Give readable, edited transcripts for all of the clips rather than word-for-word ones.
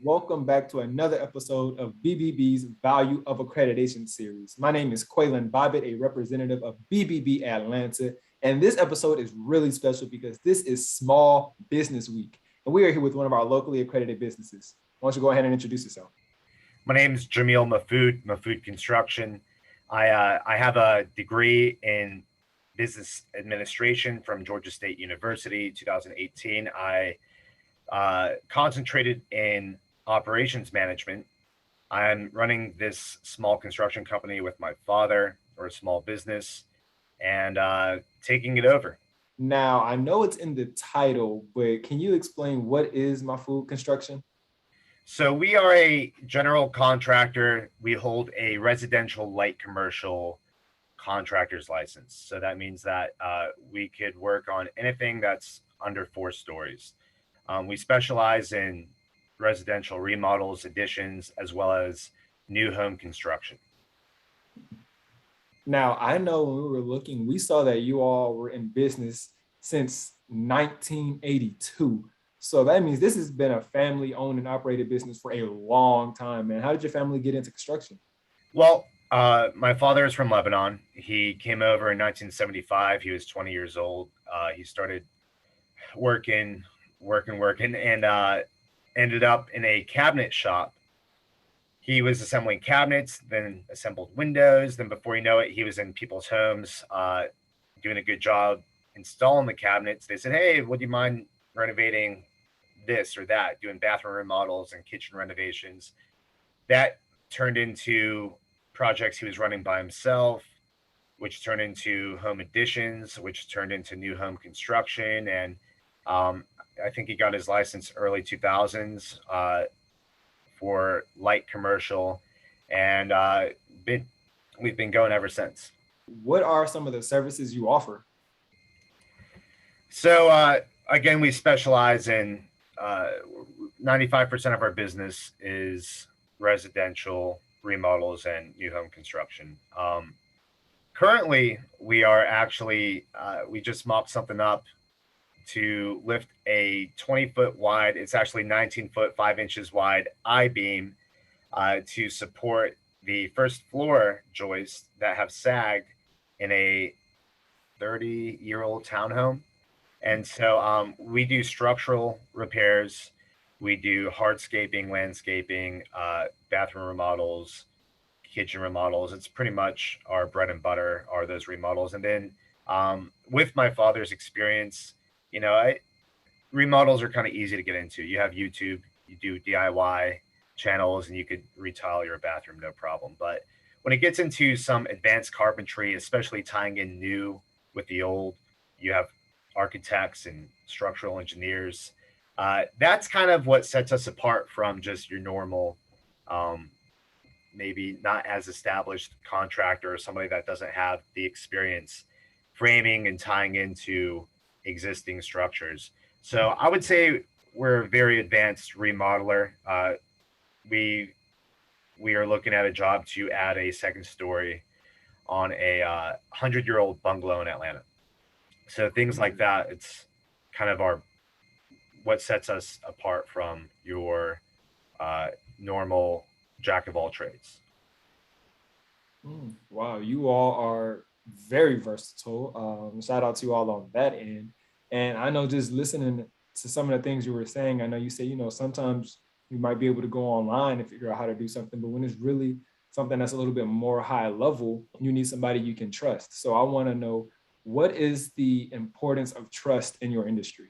welcome back to another episode of BBB's Value of Accreditation series. My name is Qualon, a representative of BBB Atlanta, and this episode is really special because this is Small Business Week, and we are here with one of our locally accredited businesses. Why don't you go ahead and introduce yourself? My name is Jamil Mahfoud Construction. I have a degree in business administration from Georgia State University, 2018. I concentrated in operations management. I'm running this small construction company with my father, or a small business, and taking it over. Now, I know it's in the title, but can you explain what is Mahfoud Construction? So we are a general contractor. We hold a residential light commercial contractor's license. So that means that we could work on anything that's under 4 stories. We specialize in residential remodels, additions, as well as new home construction. Now, I know when we were looking, we saw that you all were in business since 1982. So that means this has been a family-owned and operated business for a long time, man. How did your family get into construction? Well, my father is from Lebanon. He came over in 1975. He was 20 years old. He started working, and ended up in a cabinet shop. He was assembling cabinets, then assembled windows. Then before you know it, he was in people's homes doing a good job installing the cabinets. They said, hey, would you mind renovating this or that, doing bathroom remodels and kitchen renovations? That turned into projects he was running by himself, which turned into home additions, which turned into new home construction. And I think he got his license early 2000s for light commercial, and we've been going ever since. What are some of the services you offer? So again, we specialize in 95% of our business is residential remodels and new home construction. Currently, we are actually, we just mopped something up to lift a 20-foot wide, it's actually 19 foot, 5 inches wide I-beam to support the first floor joists that have sagged in a 30-year-old townhome. And so we do structural repairs, we do hardscaping, landscaping, bathroom remodels, kitchen remodels. It's pretty much our bread and butter are those remodels. And then with my father's experience, remodels are kind of easy to get into. You have YouTube, you do DIY channels, and you could retile your bathroom, no problem. But when it gets into some advanced carpentry, especially tying in new with the old, you have architects and structural engineers. That's kind of what sets us apart from just your normal, maybe not as established contractor or somebody that doesn't have the experience framing and tying into existing structures. So I would say we're a very advanced remodeler. We are looking at a job to add a second story on a 100-year-old bungalow in Atlanta. So things like that, it's kind of what sets us apart from your normal jack of all trades. Wow, you all are very versatile. Shout out to you all on that end. And I know just listening to some of the things you were saying, I know you say, sometimes you might be able to go online and figure out how to do something, but when it's really something that's a little bit more high level, you need somebody you can trust. So I want to know, what is the importance of trust in your industry?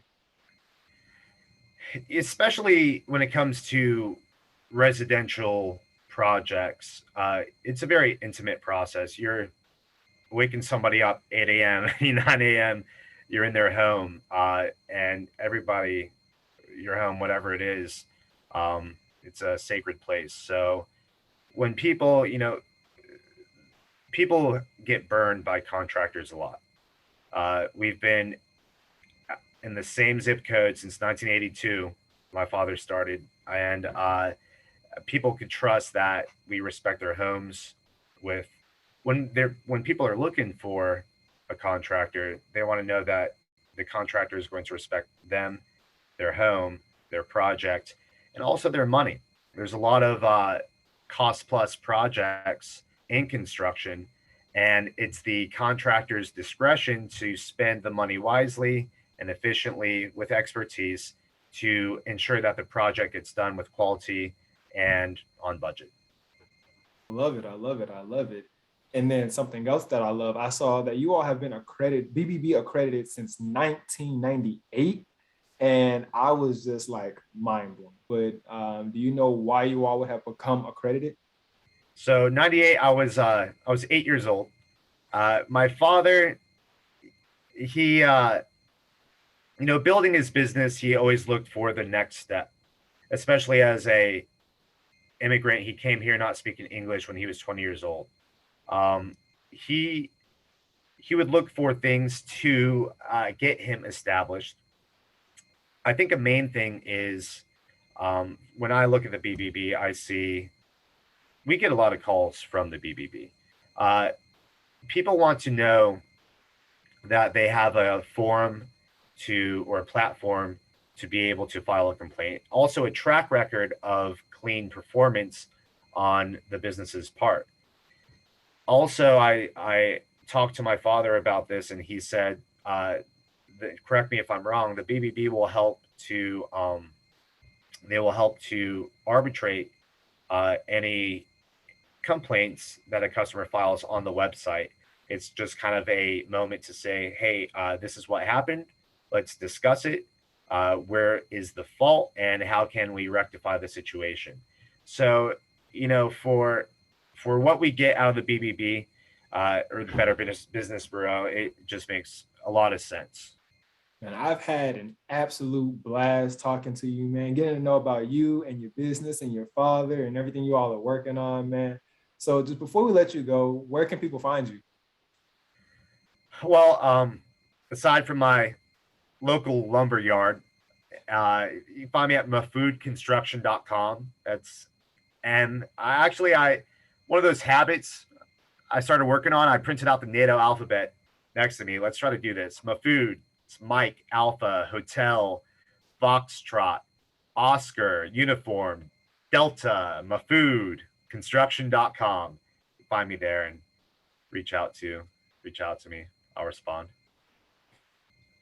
Especially when it comes to residential projects, it's a very intimate process. You're waking somebody up 8 a.m., 9 a.m., you're in their home, and everybody, your home, whatever it is, it's a sacred place. So when people get burned by contractors a lot. We've been in the same zip code since 1982. My father started, and people could trust that we respect their homes. When people are looking for a contractor, they want to know that the contractor is going to respect them, their home, their project, and also their money. There's a lot of cost plus projects in construction, and it's the contractor's discretion to spend the money wisely and efficiently with expertise to ensure that the project gets done with quality and on budget. I love it. I love it. I love it. And then something else that I love, I saw that you all have been accredited, BBB accredited since 1998. And I was just like mind blown. But do you know why you all would have become accredited? So '98, I was 8 years old. My father, he building his business, he always looked for the next step, especially as a immigrant. He came here not speaking English when he was 20 years old. Um, he he would look for things to get him established. I think a main thing is when I look at the BBB, I see we get a lot of calls from the BBB. Uh, People want to know that they have a forum to or a platform to be able to file a complaint. Also, a track record of clean performance on the business's part. Also, I talked to my father about this, and he said, correct me if I'm wrong, the BBB will help to they will help to arbitrate any complaints that a customer files on the website. It's just kind of a moment to say, hey, this is what happened. Let's discuss it. Where is the fault and how can we rectify the situation? So, for what we get out of the BBB or the Better Business Bureau, it just makes a lot of sense. And I've had an absolute blast talking to you, man, getting to know about you and your business and your father and everything you all are working on, man. So just before we let you go, where can people find you? Well, aside from my local lumber yard, you can find me at mahfoodconstruction.com. That's I one of those habits I started working on. I printed out the NATO alphabet next to me. Let's try to do this. Mahfood, it's Mike, Alpha, Hotel, Foxtrot, Oscar, Uniform, Delta, Mahfood, construction.com. Find me there and reach out to me. I'll respond.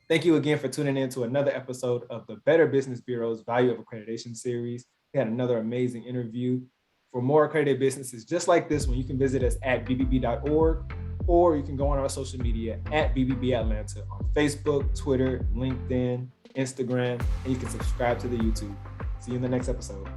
Thank you again for tuning in to another episode of the Better Business Bureau's Value of Accreditation series. We had another amazing interview. For more accredited businesses just like this one, you can visit us at bbb.org, or you can go on our social media at BBB Atlanta on Facebook, Twitter, LinkedIn, Instagram, and you can subscribe to the YouTube. See you in the next episode.